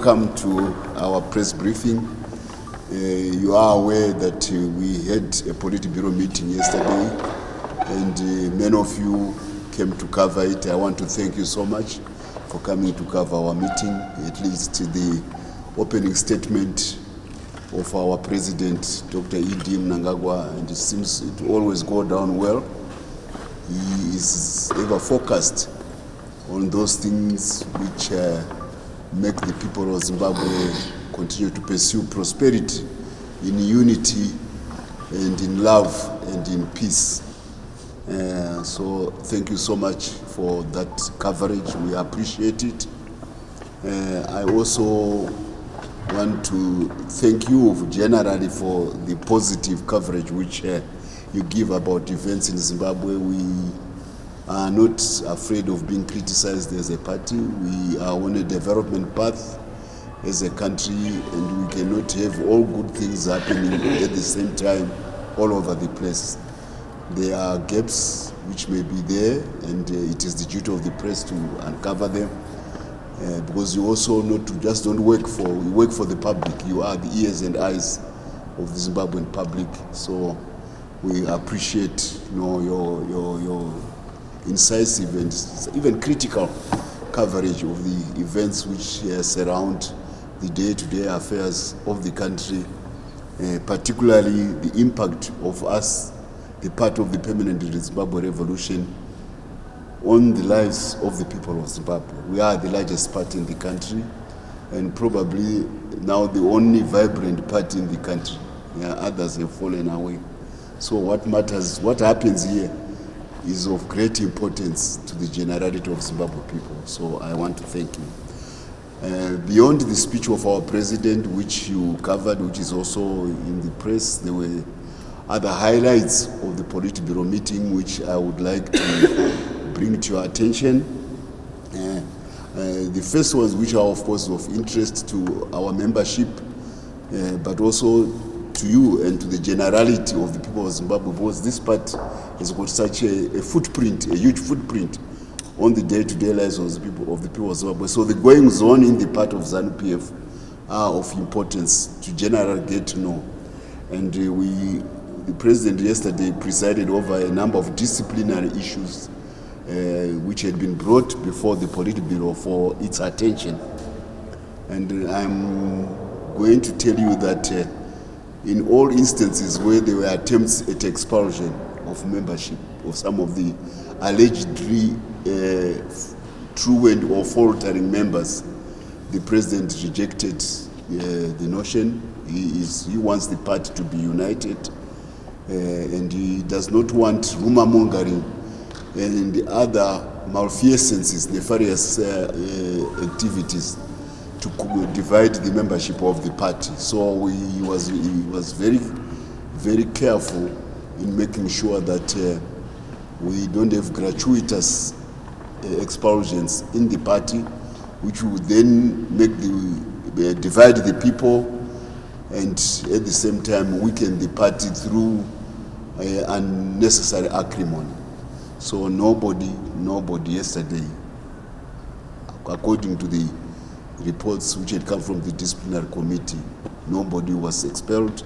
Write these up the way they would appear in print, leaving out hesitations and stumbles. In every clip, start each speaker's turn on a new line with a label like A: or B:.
A: welcome to our press briefing. You are aware that we had a Politburo meeting yesterday, and many of you came to cover it. I want to thank you so much for coming to cover our meeting, at least the opening statement of our president, Dr. E.D. Mnangagwa, and it seems it always go down well. He is ever focused on those things which make the people of Zimbabwe continue to pursue prosperity in unity and in love and in peace. So thank you so much for that coverage. We appreciate it. I also want to thank you generally for the positive coverage which you give about events in Zimbabwe. We are not afraid of being criticized as a party. We are on a development path as a country, and we cannot have all good things happening at the same time all over the place. There are gaps which may be there, and it is the duty of the press to uncover them, because you also not to just don't work for, you work for the public. You are the ears and eyes of the Zimbabwean public. So we appreciate your incisive and even critical coverage of the events which surround the day-to-day affairs of the country, particularly the impact of us, the part of the permanent Zimbabwe revolution, on the lives of the people of Zimbabwe. We are the largest party in the country, and probably now the only vibrant party in the country. Others have fallen away. So what matters, what happens here, is of great importance to the generality of Zimbabwe people. So I want to thank you. Beyond the speech of our president, which you covered, which is also in the press, there were other highlights of the Politburo meeting which I would like to bring to your attention. The first ones, which are of course of interest to our membership, but also to you and to the generality of the people of Zimbabwe, because this part has got such a footprint, a huge footprint on the day-to-day lives of the people of Zimbabwe. So the goings on in the part of ZANU-PF are of importance to generally get to know. And the president yesterday presided over a number of disciplinary issues which had been brought before the Politburo for its attention. And I'm going to tell you that in all instances where there were attempts at expulsion of membership of some of the allegedly truant or faltering members, the president rejected the notion. He wants the party to be united, and he does not want rumor mongering and the other malfeasances, nefarious activities to divide the membership of the party. So he was very, very careful in making sure that we don't have gratuitous expulsions in the party, which would then make divide the people, and at the same time weaken the party through unnecessary acrimony. So nobody yesterday, according to the reports which had come from the disciplinary committee, nobody was expelled,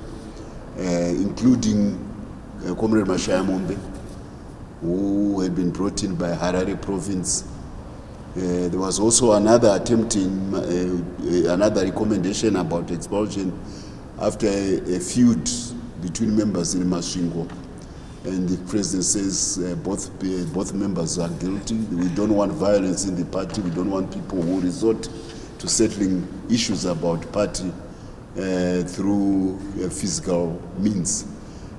A: including Comrade Nyokayemabhunu, who had been brought in by Harare province. There was also another attempt in another recommendation about expulsion after a feud between members in Mutsvangwa. And the president says both members are guilty. We don't want violence in the party. We don't want people who resort to settling issues about party through physical means.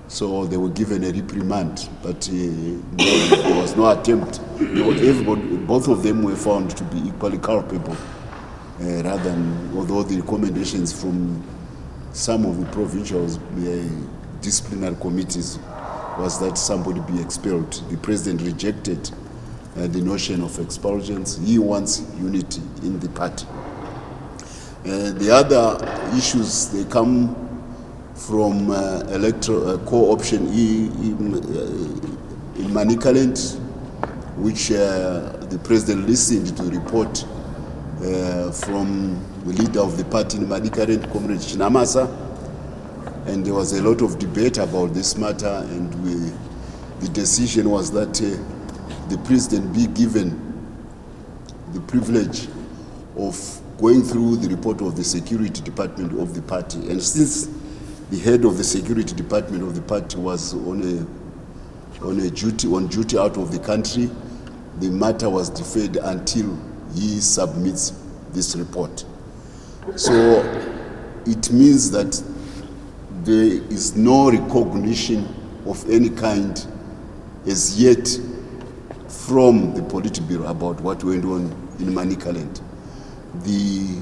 A: So they were given a reprimand, but there was no attempt. Both of them were found to be equally culpable, rather than, although the recommendations from some of the provincial disciplinary committees was that somebody be expelled. The president rejected the notion of expulsions. He wants unity in the party. The other issues, they come from electoral co-option in Manicaland, which the president listened to report from leader of the party in Manicaland, Comrade Chinamasa, and there was a lot of debate about this matter, and the decision was that the president be given the privilege of going through the report of the security department of the party. And since the head of the security department of the party was on duty out of the country, the matter was deferred until he submits this report. So it means that there is no recognition of any kind as yet from the Politburo about what went on in Manicaland. The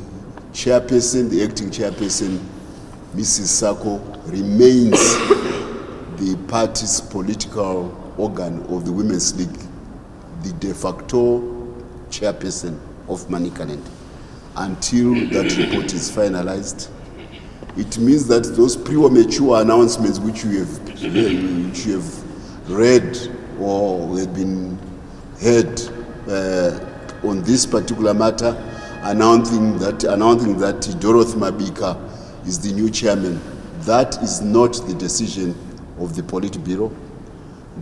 A: chairperson, the acting chairperson, Mrs. Sako, remains the party's political organ of the Women's League, the de facto chairperson of Manicaland, until that report is finalized. It means that those premature announcements which you have read or had been heard on this particular matter, announcing that Dorothy Mabika is the new chairman, that is not the decision of the Politburo.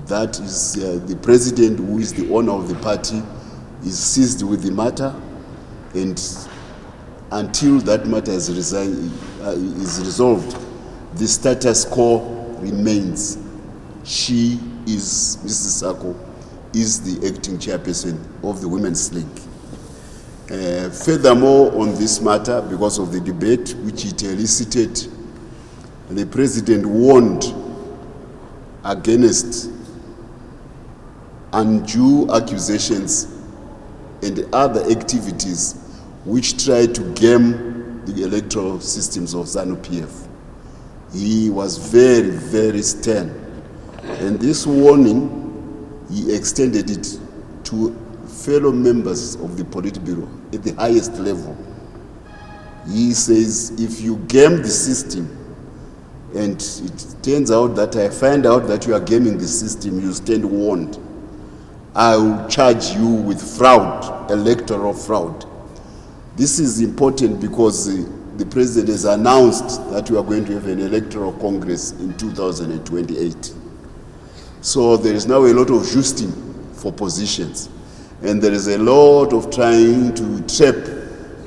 A: That is the president, who is the owner of the party, is seized with the matter, and until that matter is resolved, the status quo remains. She is, Mrs. Sako, is the acting chairperson of the Women's League. Furthermore, on this matter, because of the debate which it elicited, the president warned against undue accusations and other activities which try to game the electoral systems of ZANU-PF. He was very, very stern. And this warning, he extended it to fellow members of the Politburo at the highest level. He says, if you game the system, and it turns out that I find out that you are gaming the system, you stand warned. I will charge you with fraud, electoral fraud. This is important because the president has announced that we are going to have an electoral congress in 2028. So there is now a lot of justing for positions, and there is a lot of trying to trap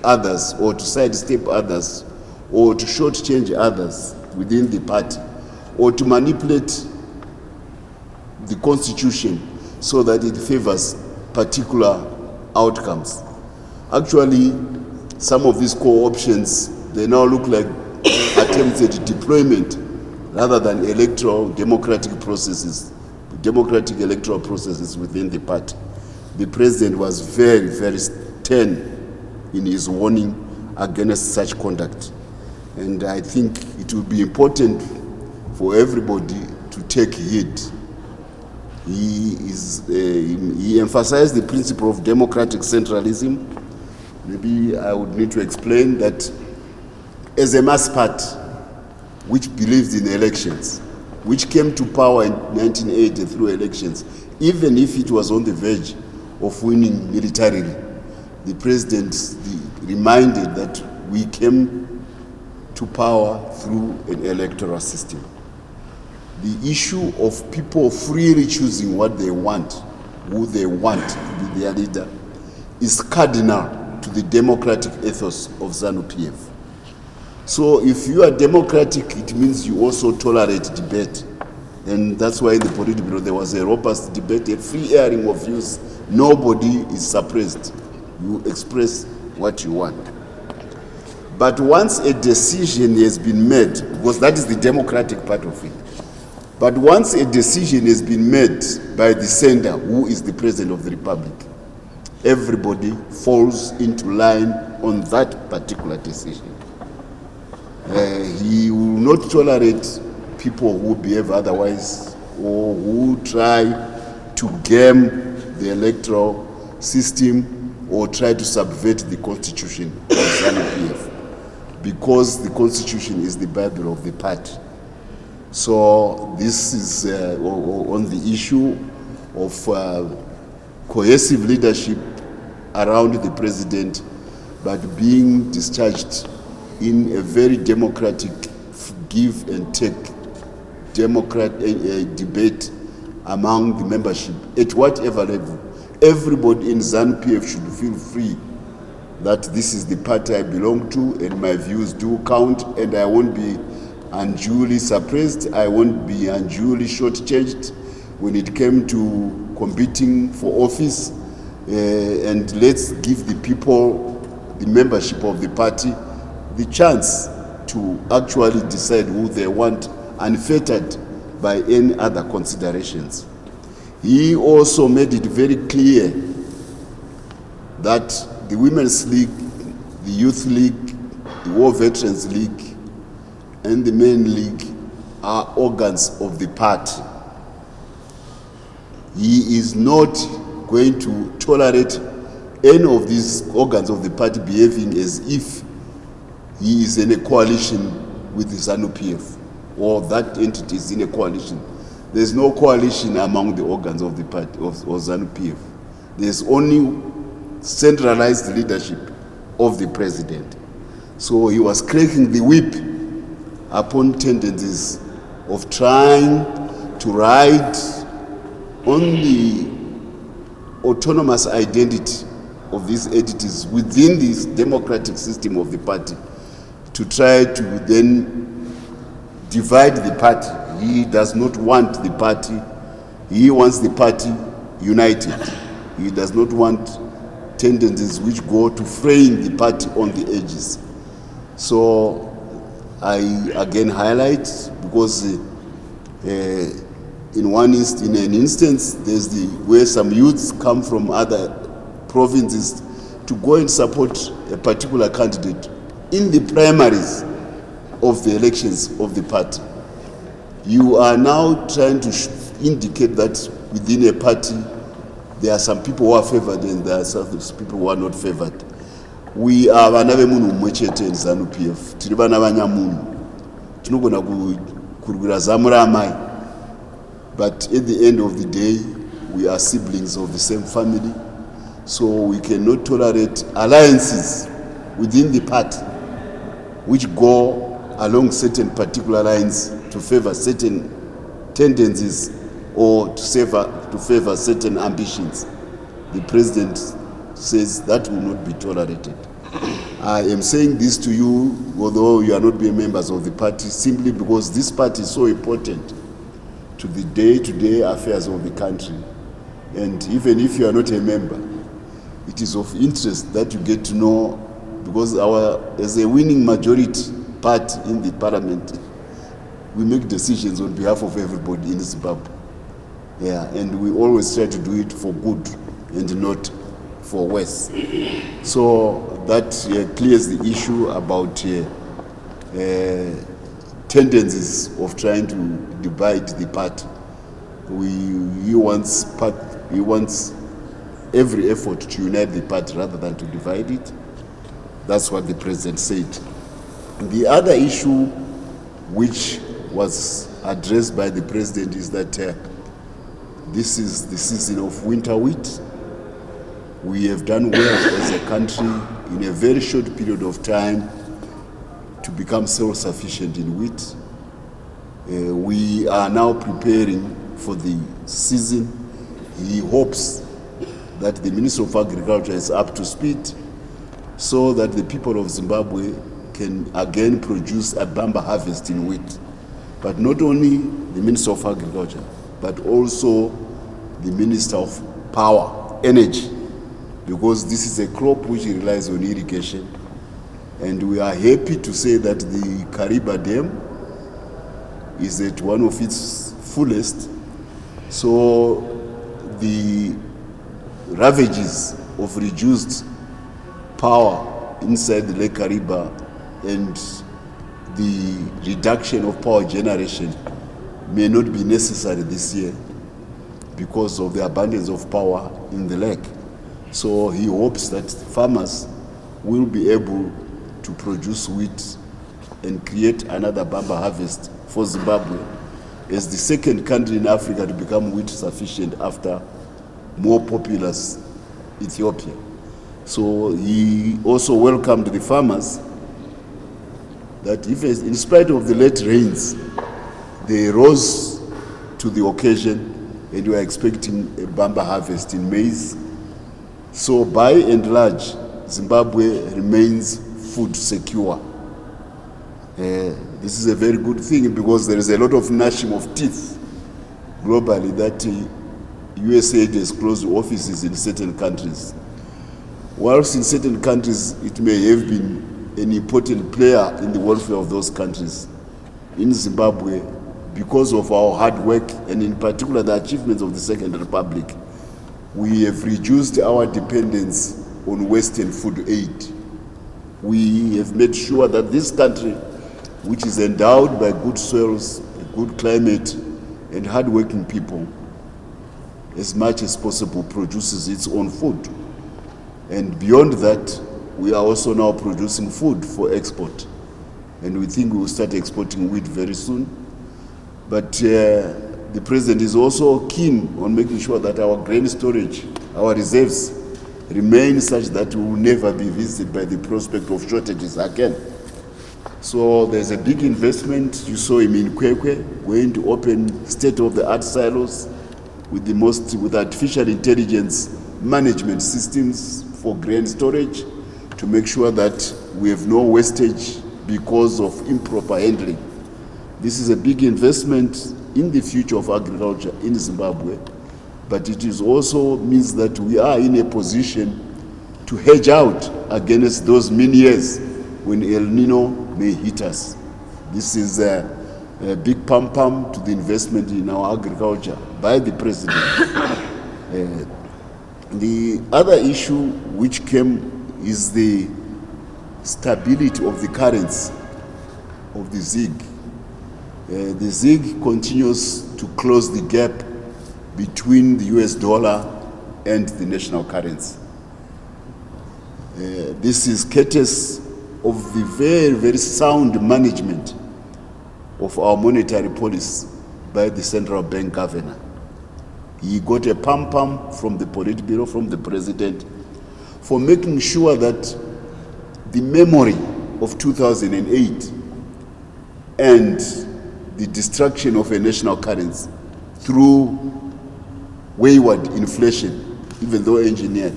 A: others or to sidestep others or to shortchange others within the party or to manipulate the constitution so that it favors particular outcomes. Actually, some of these core options, they now look like attempts at deployment rather than democratic electoral processes within the party. The president was very, very stern in his warning against such conduct. And I think it will be important for everybody to take heed. He emphasized the principle of democratic centralism. Maybe I would need to explain that as a mass party which believes in elections, which came to power in 1980 through elections, even if it was on the verge of winning militarily, the president reminded that we came to power through an electoral system. The issue of people freely choosing what they want, who they want to be their leader, is cardinal to the democratic ethos of ZANU-PF. So if you are democratic, it means you also tolerate debate. And that's why in the Politburo there was a robust debate, a free airing of views. Nobody is suppressed. You express what you want. But once a decision has been made, because that is the democratic part of it, but once a decision has been made by the sender, who is the President of the Republic, everybody falls into line on that particular decision. He will not tolerate people who behave otherwise or who try to game the electoral system or try to subvert the constitution of ZANU-PF, because the constitution is the Bible of the party. So this is on the issue of cohesive leadership around the president. but being discharged in a very democratic give and take debate among the membership at whatever level. Everybody in ZANU-PF should feel free that this is the party I belong to and my views do count, and I won't be unduly suppressed, I won't be unduly shortchanged when it came to competing for office. And let's give the people, the membership of the party, the chance to actually decide who they want, unfettered by any other considerations. He also made it very clear that the Women's League, the Youth League, the War Veterans League, and the Men League are organs of the party. He is not going to tolerate any of these organs of the party behaving as if he is in a coalition with the ZANU-PF or that entity is in a coalition. There's no coalition among the organs of the party of ZANU-PF. There's only centralized leadership of the president. So he was cracking the whip upon tendencies of trying to ride on the autonomous identity of these entities within this democratic system of the party to try to then divide the party. He does not want the party. He wants the party united. He does not want tendencies which go to fraying the party on the edges. So I again highlight, because in an instance, there's where some youths come from other provinces to go and support a particular candidate in the primaries of the elections of the party. You are now trying to indicate that within a party there are some people who are favored and there are some people who are not favored. We are vana vemunhu mumwe chete in ZANU-PF. Tiri vana vanyamunhu. Tinogona kurwira zamu ramai. But at the end of the day, we are siblings of the same family. So we cannot tolerate alliances within the party which go along certain particular lines to favor certain tendencies or to favor certain ambitions. The president says that will not be tolerated. I am saying this to you, although you are not being members of the party, simply because this party is so important to the day-to-day affairs of the country. And even if you are not a member, it is of interest that you get to know, because as a winning majority party in the parliament, we make decisions on behalf of everybody in Zimbabwe. Yeah, and we always try to do it for good and not for worse. So that clears the issue about tendencies of trying to divide the party. He wants every effort to unite the party rather than to divide it. That's what the president said. The other issue which was addressed by the president is that this is the season of winter wheat. We have done well as a country in a very short period of time to become self-sufficient in wheat. We are now preparing for the season. He hopes that the Minister of Agriculture is up to speed so that the people of Zimbabwe can again produce a bumper harvest in wheat. But not only the Minister of Agriculture, but also the Minister of Power, Energy, because this is a crop which relies on irrigation. And we are happy to say that the Kariba Dam is at one of its fullest. So the ravages of reduced power inside the Lake Kariba and the reduction of power generation may not be necessary this year because of the abundance of power in the lake. So he hopes that farmers will be able to produce wheat and create another bumper harvest for Zimbabwe as the second country in Africa to become wheat sufficient after more populous Ethiopia. So he also welcomed the farmers that if, in spite of the late rains, they rose to the occasion, and we are expecting a bumper harvest in maize. So by and large, Zimbabwe remains food secure. This is a very good thing because there is a lot of gnashing of teeth globally that USAID has closed offices in certain countries. Whilst in certain countries it may have been an important player in the welfare of those countries, in Zimbabwe, because of our hard work and in particular the achievements of the Second Republic, we have reduced our dependence on Western food aid. We have made sure that this country, which is endowed by good soils, a good climate, and hard-working people, as much as possible produces its own food. And beyond that, we are also now producing food for export. And we think we will start exporting wheat very soon. But the President is also keen on making sure that our grain storage, our reserves, remain such that we will never be visited by the prospect of shortages again. So there's a big investment. You saw him in Kwekwe, going to open state-of-the-art silos with artificial intelligence management systems for grain storage to make sure that we have no wastage because of improper handling. This is a big investment in the future of agriculture in Zimbabwe, but it is also means that we are in a position to hedge out against those mean years when El Nino may hit us. This is a big pum-pum to the investment in our agriculture by the President. The other issue which came is the stability of the currency of the ZiG. The ZiG continues to close the gap between the US dollar and the national currency. This is courtesy of the very, very sound management of our monetary policy by the central bank governor. He got a pum-pum from the Politburo, from the President, for making sure that the memory of 2008 and the destruction of a national currency through wayward inflation, even though engineered,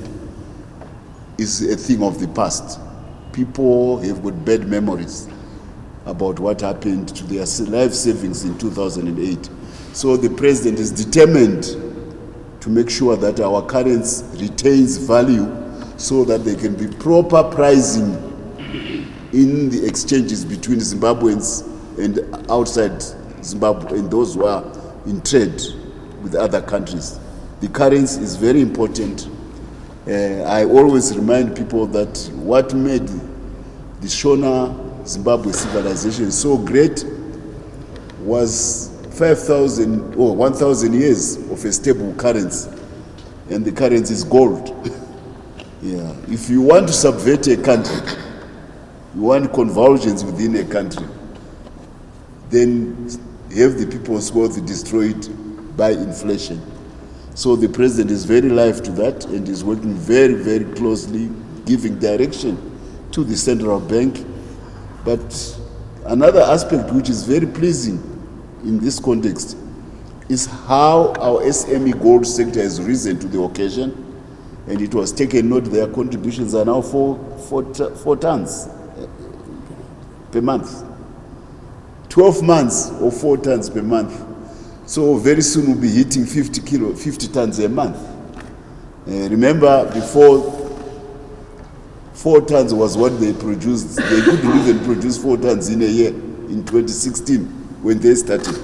A: is a thing of the past. People have got bad memories about what happened to their life savings in 2008. So the President is determined to make sure that our currency retains value so that there can be proper pricing in the exchanges between Zimbabweans and outside Zimbabwe and those who are in trade with other countries. The currency is very important. I always remind people that what made the Shona Zimbabwe civilization so great was 5,000 or 1,000 years of a stable currency, and the currency is gold. Yeah. If you want to subvert a country, you want convulsions within a country, then have the people's wealth destroyed by inflation. So the President is very alive to that and is working very, very closely, giving direction to the central bank. But another aspect which is very pleasing in this context is how our SME gold sector has risen to the occasion, and it was taken note their contributions are now 4 tons per month. 12 months of 4 tons per month. So very soon we'll be hitting 50 tons a month. Remember, before 4 tons was what they produced. They couldn't even produce 4 tons in a year in 2016 when they started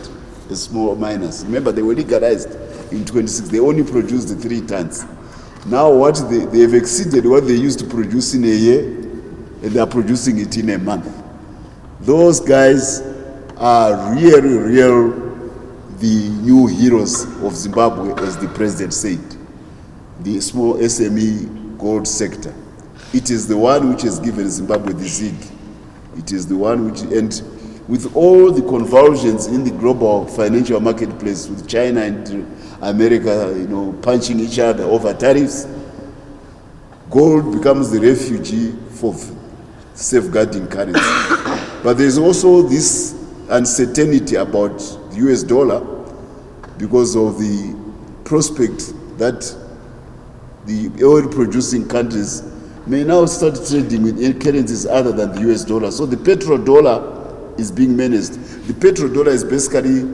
A: as small miners. Remember, they were legalized in 2016. They only produced 3 tons. Now what they have exceeded what they used to produce in a year, and they are producing it in a month. Those guys are real the new heroes of Zimbabwe, as the President said. The small SME gold sector. It is the one which has given Zimbabwe the ZiG. It is the one which, and with all the convulsions in the global financial marketplace, with China and America, punching each other over tariffs, gold becomes the refugee for safeguarding currency. But there's also this uncertainty about the US dollar because of the prospect that the oil-producing countries may now start trading with currencies other than the US dollar. So the petrodollar is being managed. The petrodollar is basically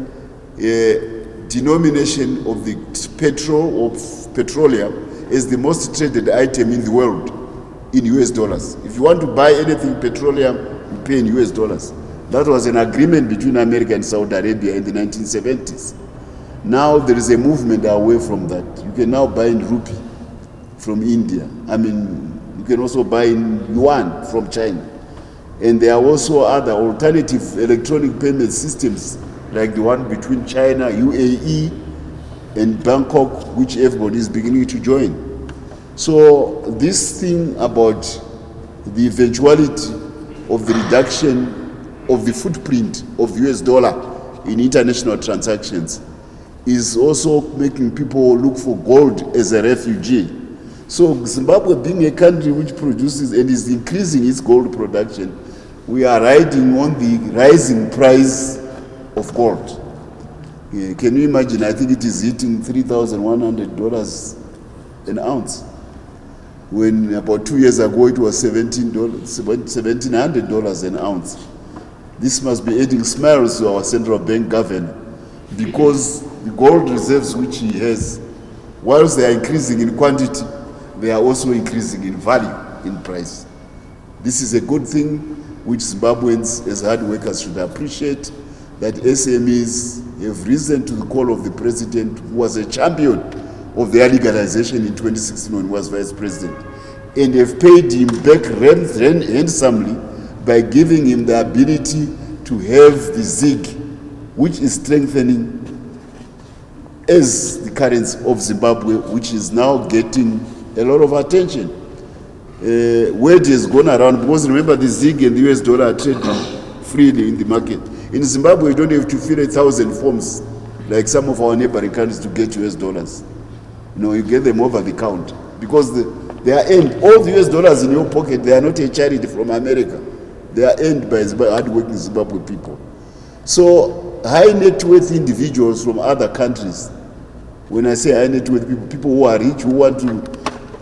A: a denomination of the petroleum as the most traded item in the world in US dollars. If you want to buy anything petroleum, you pay in US dollars. That was an agreement between America and Saudi Arabia in the 1970s. Now there is a movement away from that. You can now buy in rupee from India. I mean, you can also buy in yuan from China. And there are also other alternative electronic payment systems like the one between China, UAE, and Bangkok, which everybody is beginning to join. So this thing about the eventuality of the reduction of the footprint of the US dollar in international transactions is also making people look for gold as a refugee. So Zimbabwe, being a country which produces and is increasing its gold production, we are riding on the rising price of gold. Can you imagine? I think it is hitting $3,100 an ounce. When about 2 years ago it was $1,700 an ounce. This must be adding smiles to our central bank governor, because the gold reserves which he has, whilst they are increasing in quantity, they are also increasing in value, in price. This is a good thing which Zimbabweans as hard workers should appreciate, that SMEs have risen to the call of the president, who was a champion of their legalization in 2016 when he was vice president, and have paid him back handsomely by giving him the ability to have the ZIG, which is strengthening as the currency of Zimbabwe, which is now getting a lot of attention. Word has gone around, because remember the ZIG and the US dollar are trading freely in the market. In Zimbabwe, you don't have to fill 1,000 forms like some of our neighboring countries to get US dollars. No, you get them over the counter, because they are earned. All the US dollars in your pocket, they are not a charity from America. They are earned by hard-working Zimbabwe people. So high net worth individuals from other countries, when I say high net worth people, people who are rich, who want to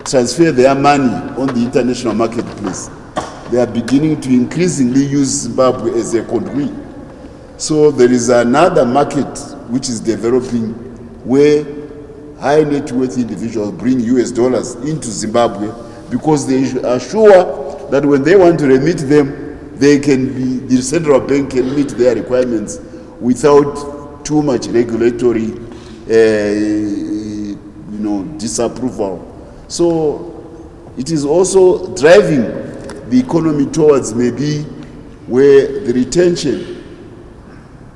A: transfer their money on the international marketplace, they are beginning to increasingly use Zimbabwe as a conduit. So there is another market which is developing where high net worth individuals bring US dollars into Zimbabwe, because they are sure that when they want to remit them, the central bank can meet their requirements without too much regulatory disapproval. So it is also driving the economy towards maybe where the retention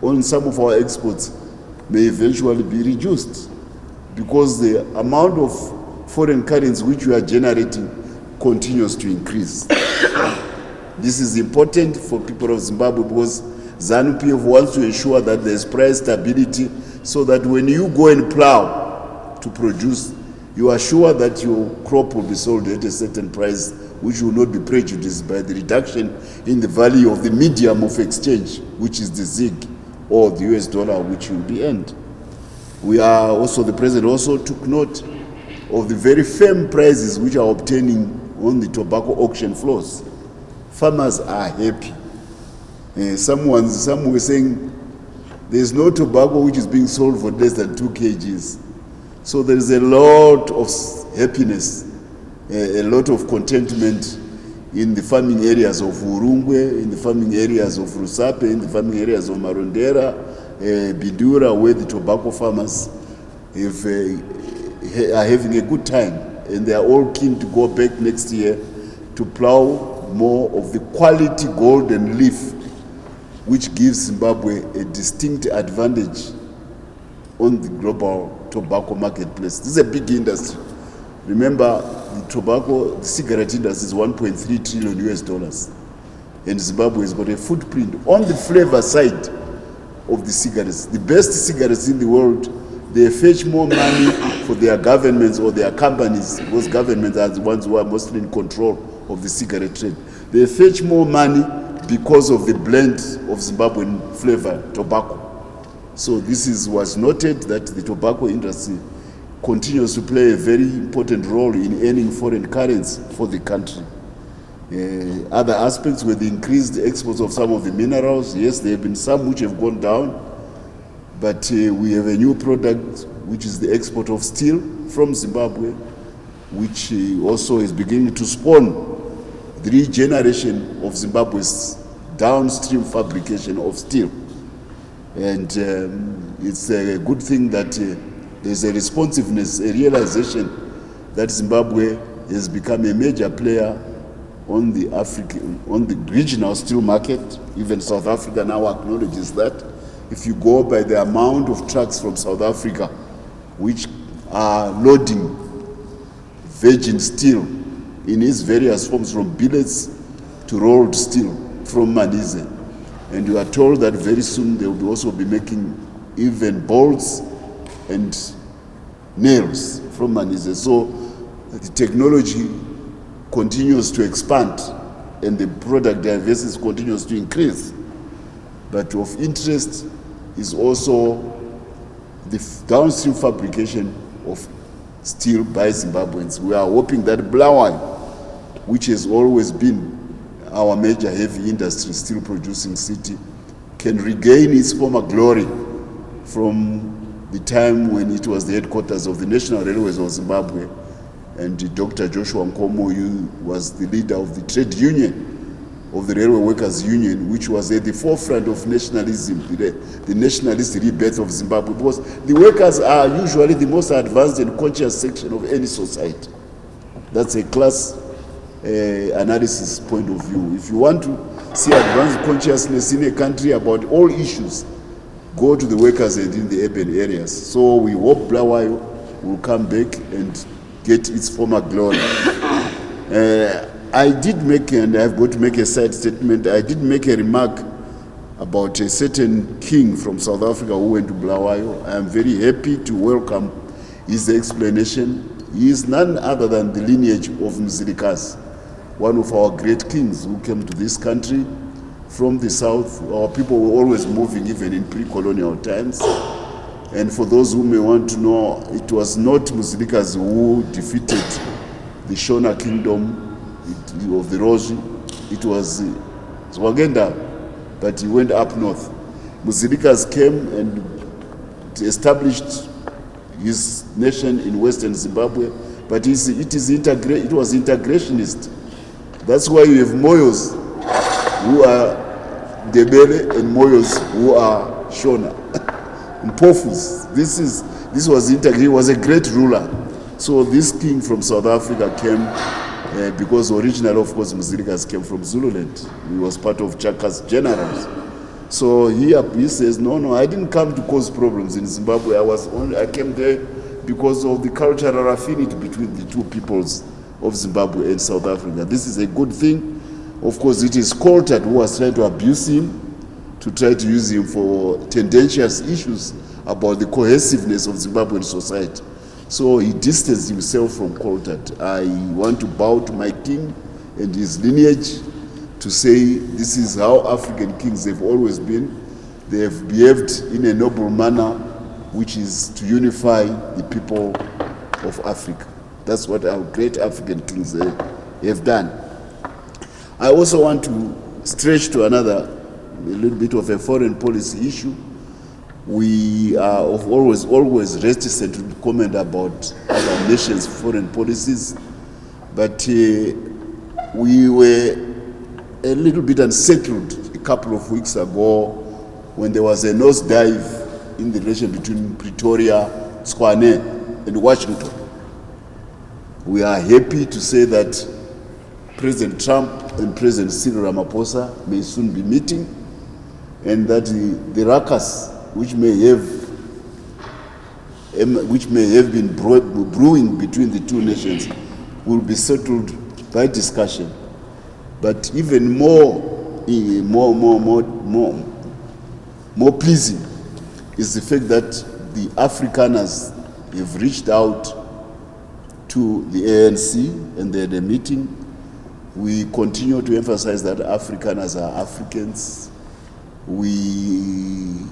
A: on some of our exports may eventually be reduced, because the amount of foreign currency which we are generating continues to increase. This is important for people of Zimbabwe, because ZANU-PF wants to ensure that there's price stability, so that when you go and plow to produce, you are sure that your crop will be sold at a certain price, which will not be prejudiced by the reduction in the value of the medium of exchange, which is the ZIG or the US dollar, which will be earned. The president also took note of the very firm prices which are obtaining on the tobacco auction floors. Farmers are happy. Some were saying there's no tobacco which is being sold for less than 2 kgs. So there is a lot of happiness, a lot of contentment in the farming areas of Urungwe, in the farming areas of Rusape, in the farming areas of Marondera, Bidura, where the tobacco farmers are having a good time, and they are all keen to go back next year to plow more of the quality golden leaf, which gives Zimbabwe a distinct advantage on the global tobacco marketplace. This is a big industry. Remember, the cigarette industry is 1.3 trillion US dollars. And Zimbabwe has got a footprint on the flavor side of the cigarettes. The best cigarettes in the world they fetch more money for their governments or their companies, because governments are the ones who are mostly in control of the cigarette trade. They fetch more money because of the blend of Zimbabwean flavor tobacco. So this was noted that the tobacco industry continues to play a very important role in earning foreign currency for the country. Other aspects were the increased exports of some of the minerals. Yes, there have been some which have gone down, but we have a new product, which is the export of steel from Zimbabwe, which also is beginning to spawn the regeneration of Zimbabwe's downstream fabrication of steel. And it's a good thing that there's a responsiveness, a realization that Zimbabwe has become a major player on the regional steel market. Even South Africa now acknowledges that. If you go by the amount of trucks from South Africa which are loading virgin steel in its various forms, from billets to rolled steel from Manise. And you are told that very soon they will also be making even bolts and nails from Manise. So the technology continues to expand and the product diversity continues to increase. But of interest is also the downstream fabrication of steel by Zimbabweans. We are hoping that Bulawayo, which has always been our major heavy industry, steel producing city, can regain its former glory from the time when it was the headquarters of the National Railways of Zimbabwe, and Dr. Joshua Nkomo was the leader of the trade union, of the Railway Workers Union, which was at the forefront of nationalism, the nationalist rebirth of Zimbabwe, because the workers are usually the most advanced and conscious section of any society. That's a class analysis point of view. If you want to see advanced consciousness in a country about all issues, go to the workers and in the urban areas. So we hope Bulawayo will come back and get its former glory. I did make, and I've got to make a side statement, I did make a remark about a certain king from South Africa who went to Bulawayo. I am very happy to welcome his explanation. He is none other than the lineage of Mzilikazi, one of our great kings who came to this country from the south. Our people were always moving, even in pre-colonial times. And for those who may want to know, it was not Mzilikazi who defeated the Shona kingdom of the Rozi. It was Zwagenda, but he went up north. Mzilikazi came and established his nation in western Zimbabwe, but it was integrationist. That's why you have Moyos who are Debele and Moyos who are Shona. Mpofus. This was integrated. He was a great ruler. So this king from South Africa came because originally, of course, Mzilikazi came from Zululand. He was part of Chaka's generals. So he says, no, I didn't come to cause problems in Zimbabwe. I came there because of the cultural affinity between the two peoples of Zimbabwe and South Africa. This is a good thing. Of course, it is Coulthard who was trying to abuse him, to try to use him for tendentious issues about the cohesiveness of Zimbabwean society. So he distanced himself from Coulthard. I want to bow to my king and his lineage to say this is how African kings have always been. They have behaved in a noble manner, which is to unify the people of Africa. That's what our great African kings have done. I also want to stretch to a little bit of a foreign policy issue. We are always reticent to comment about other nations' foreign policies, but we were a little bit unsettled a couple of weeks ago when there was a nosedive in the relation between Pretoria, Tshwane, and Washington. We are happy to say that President Trump and President Cyril Ramaphosa may soon be meeting, and that the ruckus which may have been brewing between the two nations will be settled by discussion. But even more pleasing is the fact that the Afrikaners have reached out to the ANC and they had a meeting. We continue to emphasize that Afrikaners are Africans. We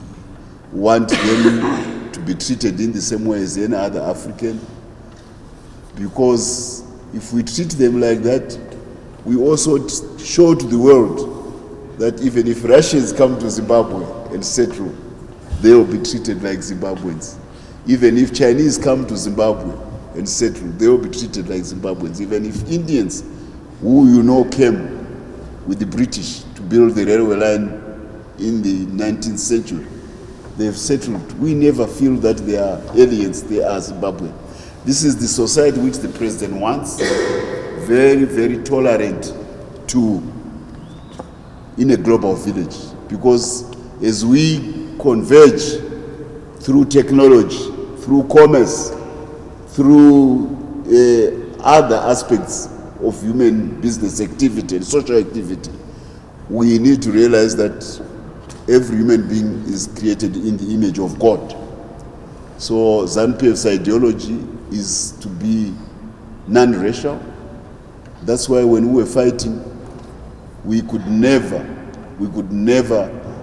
A: want them to be treated in the same way as any other African, because if we treat them like that, we also show to the world that even if Russians come to Zimbabwe and settle, they will be treated like Zimbabweans. Even if Chinese come to Zimbabwe and settle, they will be treated like Zimbabweans. Even if Indians, who you know came with the British to build the railway line in the 19th century, they've settled. We never feel that they are aliens, they are Zimbabwean. This is the society which the president wants, very, very tolerant to in a global village. Because as we converge through technology, through commerce, through other aspects of human business activity and social activity, we need to realize that every human being is created in the image of God. So ZANU-PF's ideology is to be non-racial. That's why when we were fighting, we could never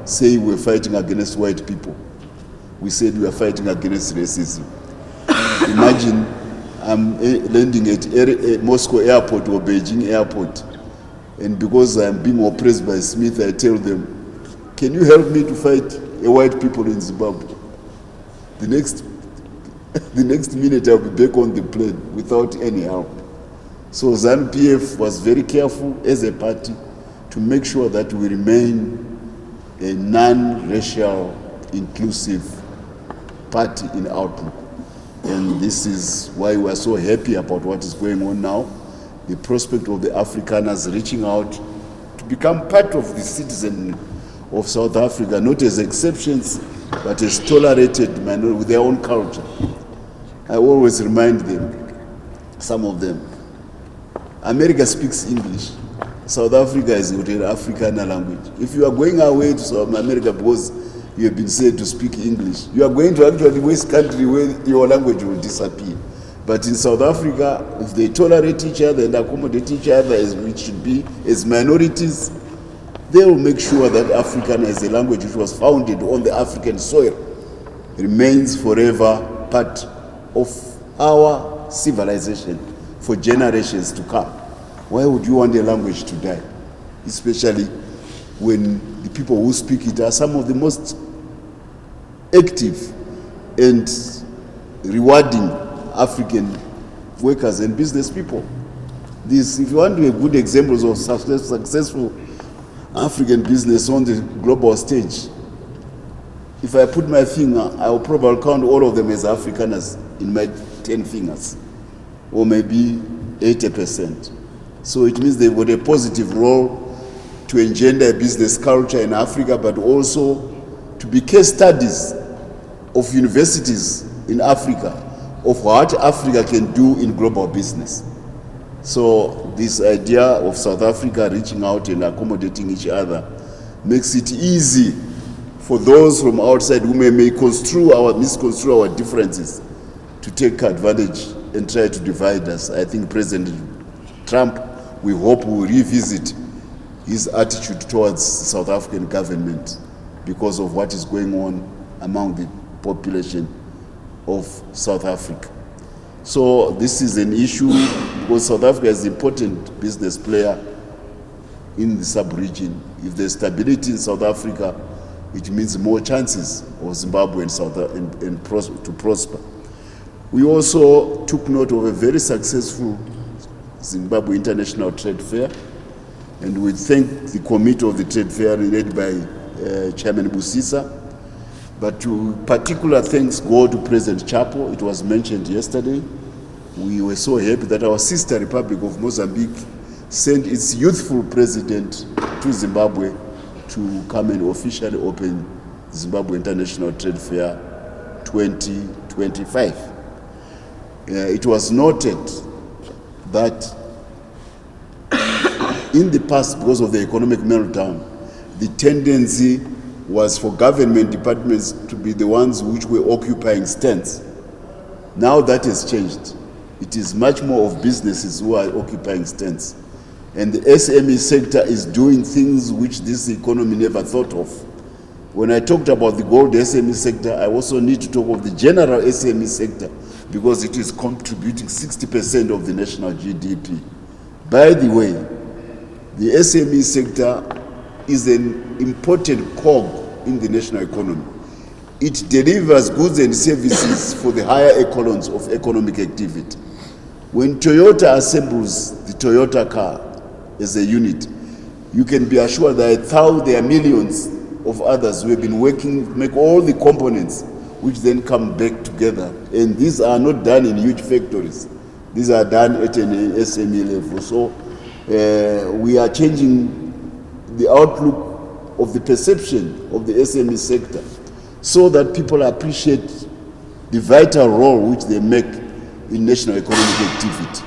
A: say we were fighting against white people. We said we were fighting against racism. Imagine I'm landing at Moscow airport or Beijing airport, and because I'm being oppressed by Smith, I tell them, can you help me to fight white people in Zimbabwe? The next minute I'll be back on the plane without any help. So ZANU-PF was very careful as a party to make sure that we remain a non-racial, inclusive party in outlook. And this is why we are so happy about what is going on now. The prospect of the Afrikaners reaching out to become part of the citizen of South Africa, not as exceptions, but as tolerated minority with their own culture. I always remind them, some of them, America speaks English. South Africa is an Afrikaner language. If you are going away to South America because you have been said to speak English, you are going to actually West country where your language will disappear. But in South Africa, if they tolerate each other and accommodate each other as it should be, as minorities, they will make sure that Afrikaner as a language which was founded on the African soil remains forever part of our civilization for generations to come. Why would you want a language to die? Especially when the people who speak it are some of the most active and rewarding African workers and business people. This, if you want to have good examples of successful African business on the global stage, if I put my finger, I will probably count all of them as Afrikaners in my 10 fingers, or maybe 80%. So it means they've got a positive role to engender a business culture in Africa, but also to be case studies of universities in Africa of what Africa can do in global business. So this idea of South Africa reaching out and accommodating each other makes it easy for those from outside who may misconstrue our differences to take advantage and try to divide us. I think President Trump, we hope, will revisit his attitude towards the South African government because of what is going on among the population of South Africa. So this is an issue because South Africa is an important business player in the sub-region. If there's stability in South Africa, it means more chances of Zimbabwe and to prosper. We also took note of a very successful Zimbabwe International Trade Fair, and we thank the committee of the trade fair led by Chairman Busisa. But particular thanks go to President Chapo. It was mentioned yesterday. We were so happy that our sister Republic of Mozambique sent its youthful president to Zimbabwe to come and officially open Zimbabwe International Trade Fair 2025. It was noted that in the past, because of the economic meltdown, the tendency was for government departments to be the ones which were occupying stands. Now that has changed. It is much more of businesses who are occupying stands. And the SME sector is doing things which this economy never thought of. When I talked about the gold SME sector, I also need to talk of the general SME sector because it is contributing 60% of the national GDP. By the way, the SME sector is an important cog in the national economy. It delivers goods and services for the higher echelons of economic activity. When Toyota assembles the Toyota car as a unit, you can be assured that there are millions of others who have been working, make all the components, which then come back together. And these are not done in huge factories. These are done at an SME level. So we are changing the outlook of the perception of the SME sector so that people appreciate the vital role which they make in national economic activity.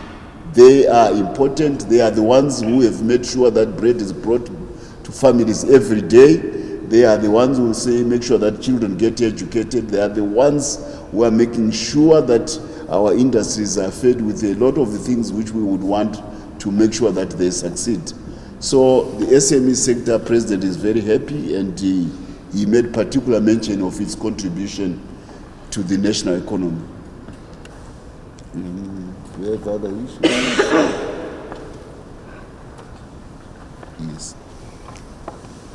A: They are important. They are the ones who have made sure that bread is brought to families every day. They are the ones who will say, make sure that children get educated. They are the ones who are making sure that our industries are fed with a lot of the things which we would want to make sure that they succeed. So the SME sector president is very happy, and he made particular mention of its contribution to the national economy. We have other issues. Yes.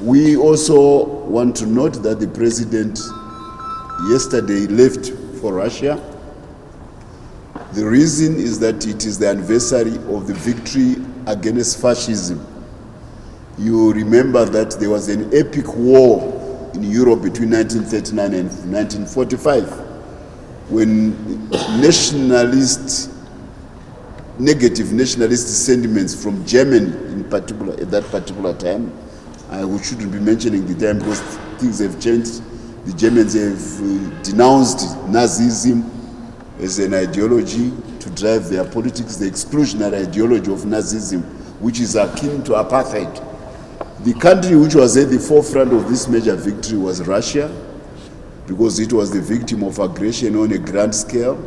A: We also want to note that the president yesterday left for Russia. The reason is that it is the anniversary of the victory against fascism. You remember that there was an epic war in Europe between 1939 and 1945 when negative nationalist sentiments from Germany in particular at that particular time, we shouldn't be mentioning the time because things have changed. The Germans have denounced Nazism as an ideology to drive their politics, the exclusionary ideology of Nazism, which is akin to apartheid. The country which was at the forefront of this major victory was Russia, because it was the victim of aggression on a grand scale.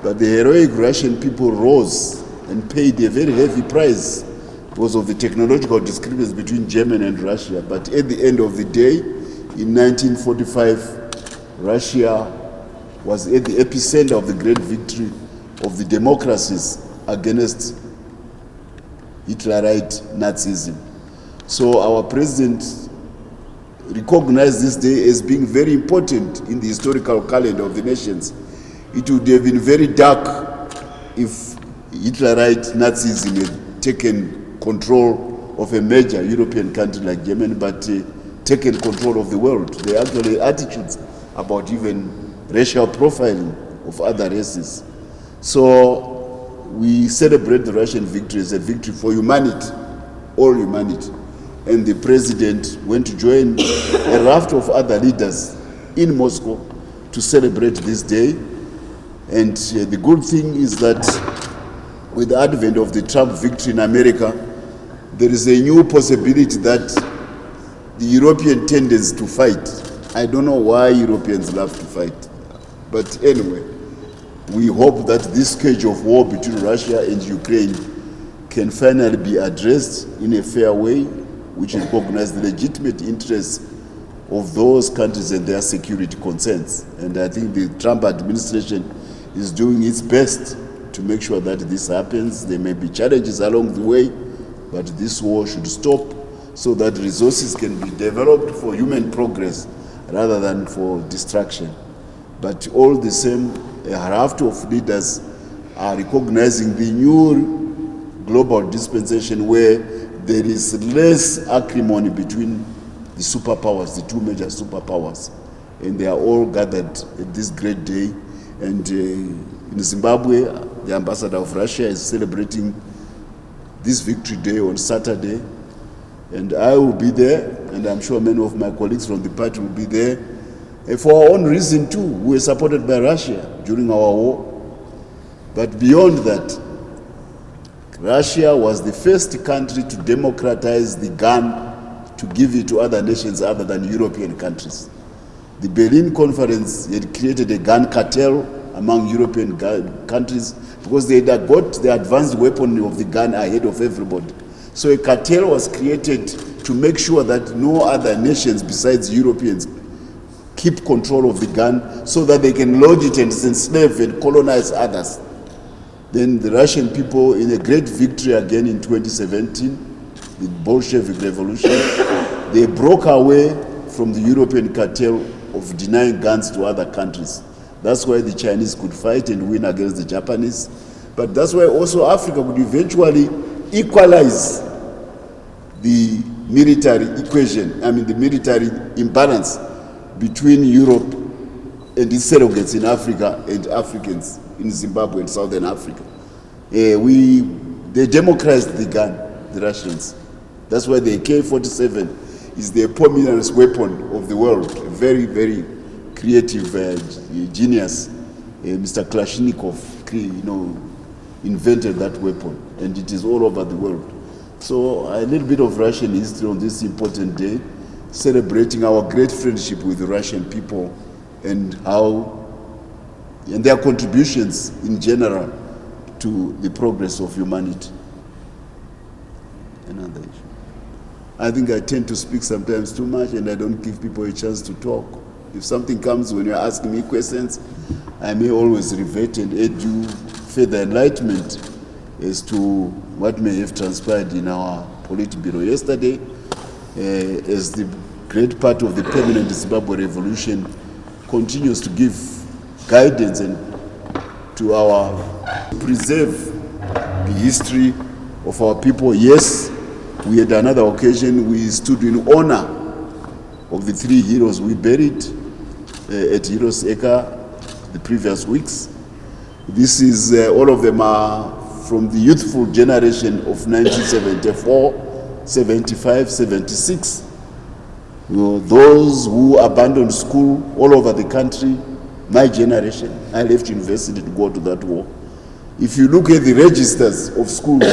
A: But the heroic Russian people rose and paid a very heavy price because of the technological discrepancy between Germany and Russia. But at the end of the day, in 1945, Russia was at the epicenter of the great victory of the democracies against Hitlerite Nazism. So our president recognized this day as being very important in the historical calendar of the nations. It would have been very dark if Hitlerite Nazism had taken control of a major European country like Germany, but taken control of the world. There are actually attitudes about even racial profiling of other races. So we celebrate the Russian victory as a victory for humanity, all humanity. And the president went to join a raft of other leaders in Moscow to celebrate this day. And the good thing is that with the advent of the Trump victory in America, there is a new possibility that the European tendency to fight. I don't know why Europeans love to fight. But anyway, we hope that this scourge of war between Russia and Ukraine can finally be addressed in a fair way, which recognizes the legitimate interests of those countries and their security concerns. And I think the Trump administration is doing its best to make sure that this happens. There may be challenges along the way, but this war should stop so that resources can be developed for human progress rather than for destruction. But all the same, a raft of leaders are recognizing the new global dispensation where there is less acrimony between the superpowers, the two major superpowers. And they are all gathered at this great day. And in Zimbabwe, the ambassador of Russia is celebrating this victory day on Saturday. And I will be there, and I'm sure many of my colleagues from the party will be there. And for our own reason too, we were supported by Russia during our war. But beyond that, Russia was the first country to democratize the gun to give it to other nations other than European countries. The Berlin Conference had created a gun cartel among European countries because they had got the advanced weapon of the gun ahead of everybody. So a cartel was created to make sure that no other nations besides Europeans keep control of the gun so that they can lodge it and enslave and colonize others. Then the Russian people, in a great victory again in 2017, the Bolshevik Revolution, they broke away from the European cartel of denying guns to other countries. That's why the Chinese could fight and win against the Japanese. But that's why also Africa could eventually equalize the military equation, the military imbalance between Europe and its surrogates in Africa and Africans in Zimbabwe and Southern Africa. They democratized the gun, the Russians. That's why the AK-47 is the eponymous weapon of the world. A very, very creative genius, Mr. Kalashnikov, invented that weapon, and it is all over the world. So a little bit of Russian history on this important day, celebrating our great friendship with the Russian people and their contributions in general to the progress of humanity. Another issue. I think I tend to speak sometimes too much and I don't give people a chance to talk. If something comes when you're asking me questions, I may always revert and aid you further enlightenment as to what may have transpired in our Politburo yesterday, as the great part of the permanent Zimbabwe revolution continues to give guidance and to preserve the history of our people. Yes, we had another occasion, we stood in honor of the 3 heroes we buried at Heroes Eka the previous weeks. This is, all of them are from the youthful generation of 1974, 75, 76. Those who abandoned school all over the country, my generation, I left university to go to that war. If you look at the registers of schools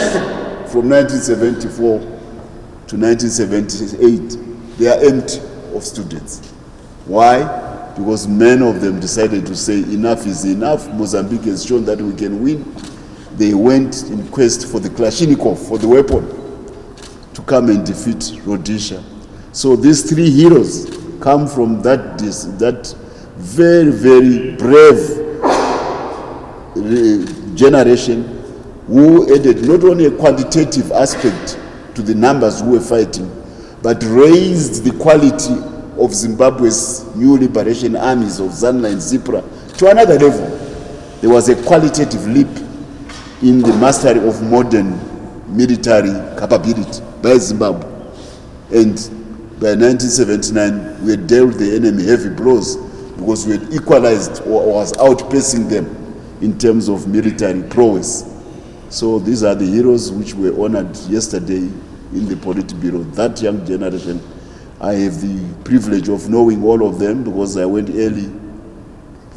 A: from 1974 to 1978, they are empty of students. Why? Because many of them decided to say enough is enough. Mozambique has shown that we can win. They went in quest for the Kalashnikov, for the weapon, to come and defeat Rhodesia. So these 3 heroes come from that very, very brave generation who added not only a quantitative aspect to the numbers who were fighting, but raised the quality of Zimbabwe's new liberation armies of ZANU and ZIPRA to another level. There was a qualitative leap in the mastery of modern military capability by Zimbabwe. And by 1979, we had dealt the enemy heavy blows because we had equalized or was outpacing them in terms of military prowess. So these are the heroes which were honored yesterday in the Politburo. That young generation, I have the privilege of knowing all of them because I went early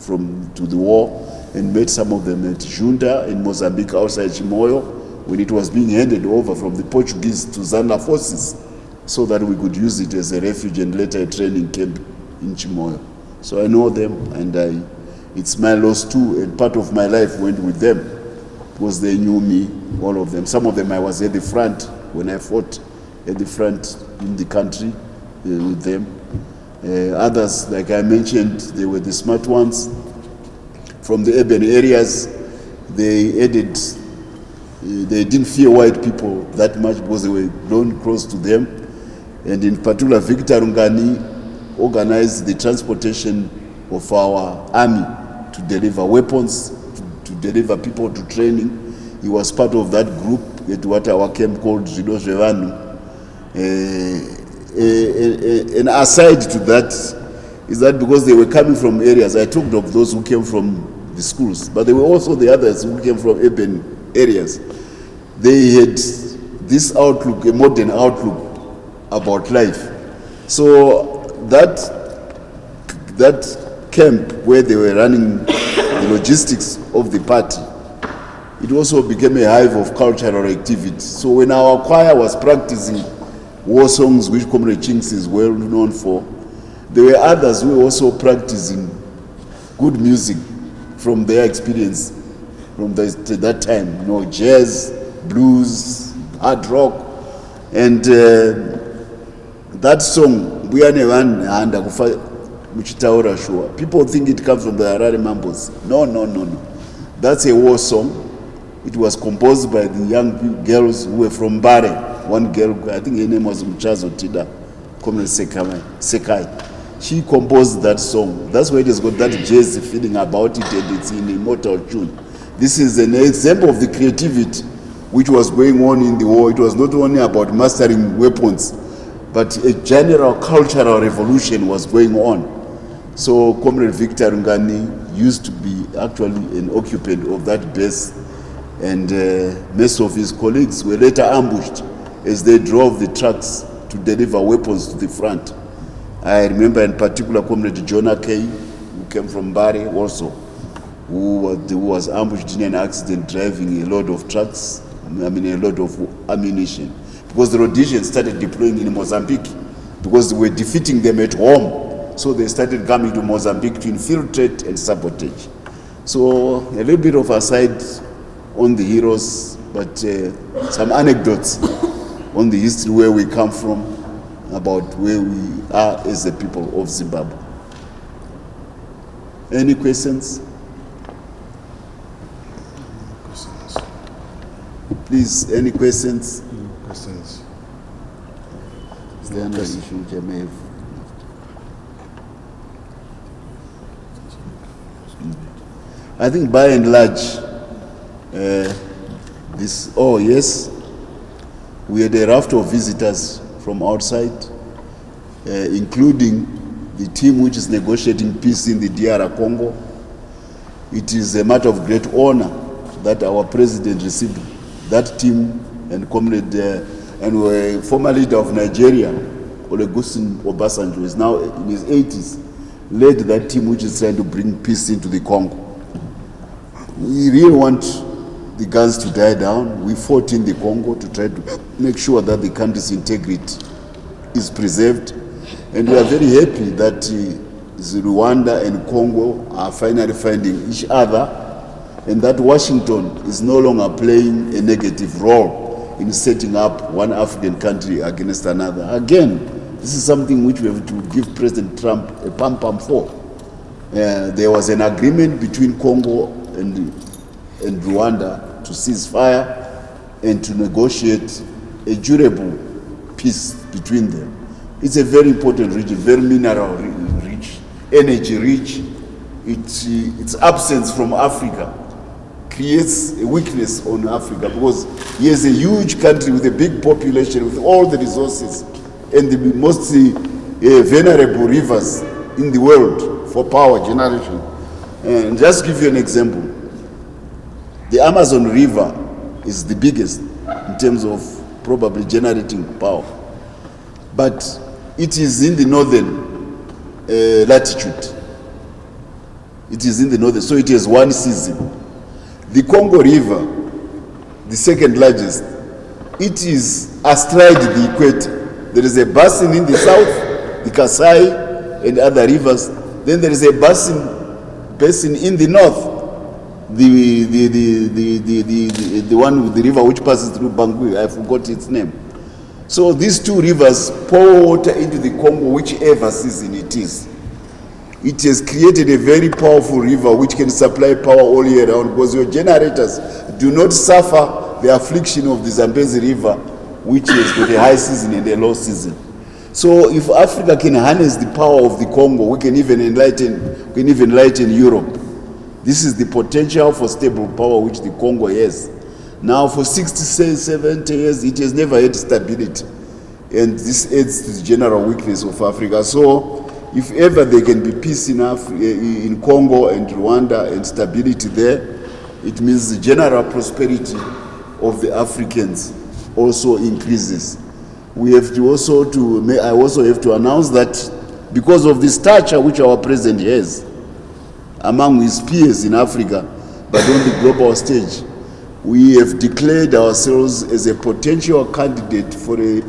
A: to the war and met some of them at Junta in Mozambique outside Chimoio when it was being handed over from the Portuguese to ZANU forces so that we could use it as a refuge and later a training camp in Chimoio. So I know them and it's my loss too, and part of my life went with them because they knew me, all of them. Some of them I was at the front when I fought at the front in the country with them. Others, like I mentioned, they were the smart ones. From the urban areas, they didn't fear white people that much because they were blown close to them. And in particular, Victor Ngani organized the transportation of our army to deliver weapons, to deliver people to training. He was part of that group at what our camp called Disciplinary. And aside to that, is that because they were coming from areas, I talked of those who came from the schools, but there were also the others who came from urban areas. They had this outlook, a modern outlook about life. So that camp where they were running the logistics of the party, it also became a hive of cultural activity. So when our choir was practicing war songs which Comrade Chinks is well known for. There were others who were also practicing good music from their experience from that time, you know, jazz, blues, hard rock, and that song, people think it comes from the Harare Mambos. No. That's a war song. It was composed by the young girls who were from Bare. One girl, I think her name was Mchazo Tida, Comrade Sekai. She composed that song. That's why it has got that jazzy feeling about it, and it's in immortal tune. This is an example of the creativity which was going on in the war. It was not only about mastering weapons, but a general cultural revolution was going on. So Comrade Victor Ngani used to be actually an occupant of that base, and most of his colleagues were later ambushed as they drove the trucks to deliver weapons to the front. I remember in particular Comrade Jonah Kay, who came from Bari also, who was ambushed in an accident driving a load of trucks, a load of ammunition, because the Rhodesians started deploying in Mozambique because they were defeating them at home. So they started coming to Mozambique to infiltrate and sabotage. So a little bit of aside on the heroes, but some anecdotes on the history where we come from, about where we are as a people of Zimbabwe. Any questions? Please, any questions?
B: Questions.
A: Is there any issue which I may have? I think by and large, we had a raft of visitors from outside, including the team which is negotiating peace in the DR Congo. It is a matter of great honor that our president received that team, and Comrade and former leader of Nigeria, Olusegun Obasanjo, is now in his 80s, led that team which is trying to bring peace into the Congo. We really want the guns to die down. We fought in the Congo to try to make sure that the country's integrity is preserved. And we are very happy that Rwanda and Congo are finally finding each other, and that Washington is no longer playing a negative role in setting up one African country against another. Again, this is something which we have to give President Trump a pam-pam for. There was an agreement between Congo and Rwanda to cease fire and to negotiate a durable peace between them. It's a very important region, very mineral rich, energy rich. Its absence from Africa creates a weakness on Africa, because he is a huge country with a big population, with all the resources and the most venerable rivers in the world for power generation. And just give you an example. The Amazon River is the biggest in terms of probably generating power, but it is in the northern latitude. It is in the northern, so it has one season. The Congo River, the second largest, it is astride the equator. There is a basin in the south, the Kasai and other rivers. Then there is a basin in the north, the one with the river which passes through Bangui. I forgot its name. So these two rivers pour water into the Congo, whichever season it is. It has created a very powerful river which can supply power all year round, because your generators do not suffer the affliction of the Zambezi River, which has got a high season and a low season. So if Africa can harness the power of the Congo, we can even enlighten Europe. This is the potential for stable power which the Congo has. Now for 60, 70 years, it has never had stability. And this adds to the general weakness of Africa. So if ever there can be peace in Congo and Rwanda and stability there, it means the general prosperity of the Africans also increases. We have to I also have to announce that because of the stature which our president has among his peers in Africa, but on the global stage, we have declared ourselves as a potential candidate for a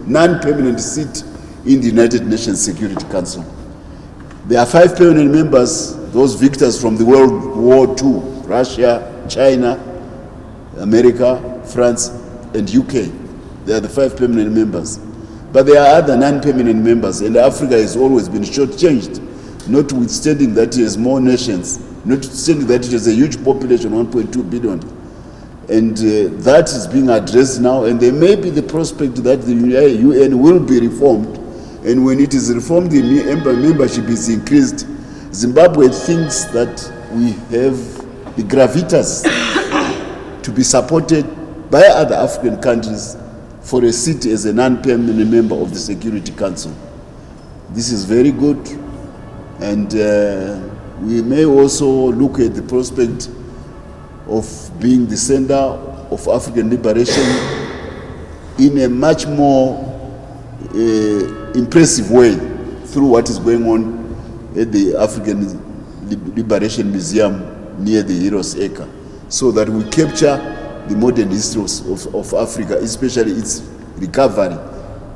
A: non-permanent seat in the United Nations Security Council. There are 5 permanent members, those victors from the World War II, Russia, China, America, France, and UK. They are the 5 permanent members. But there are other non-permanent members, and Africa has always been shortchanged, notwithstanding that it has more nations, notwithstanding that it has a huge population, 1.2 billion. And that is being addressed now, and there may be the prospect that the UN will be reformed, and when it is reformed, the membership is increased. Zimbabwe thinks that we have the gravitas to be supported by other African countries for a seat as a non-permanent member of the Security Council. This is very good, and we may also look at the prospect of being the center of African liberation in a much more impressive way through what is going on at the African Liberation Museum near the Heroes Acre, so that we capture the modern history of Africa, especially its recovery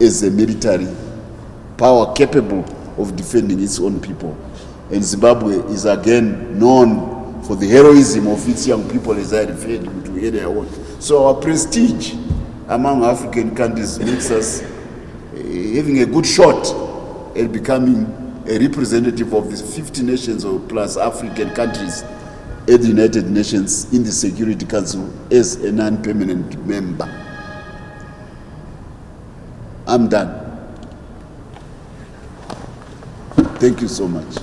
A: as a military power capable of defending its own people. And Zimbabwe is again known for the heroism of its young people, as I referred to earlier on. So our prestige among African countries makes us having a good shot at becoming a representative of the 50 nations or plus African countries at the United Nations in the Security Council as a non-permanent member. I'm done. Thank you so much.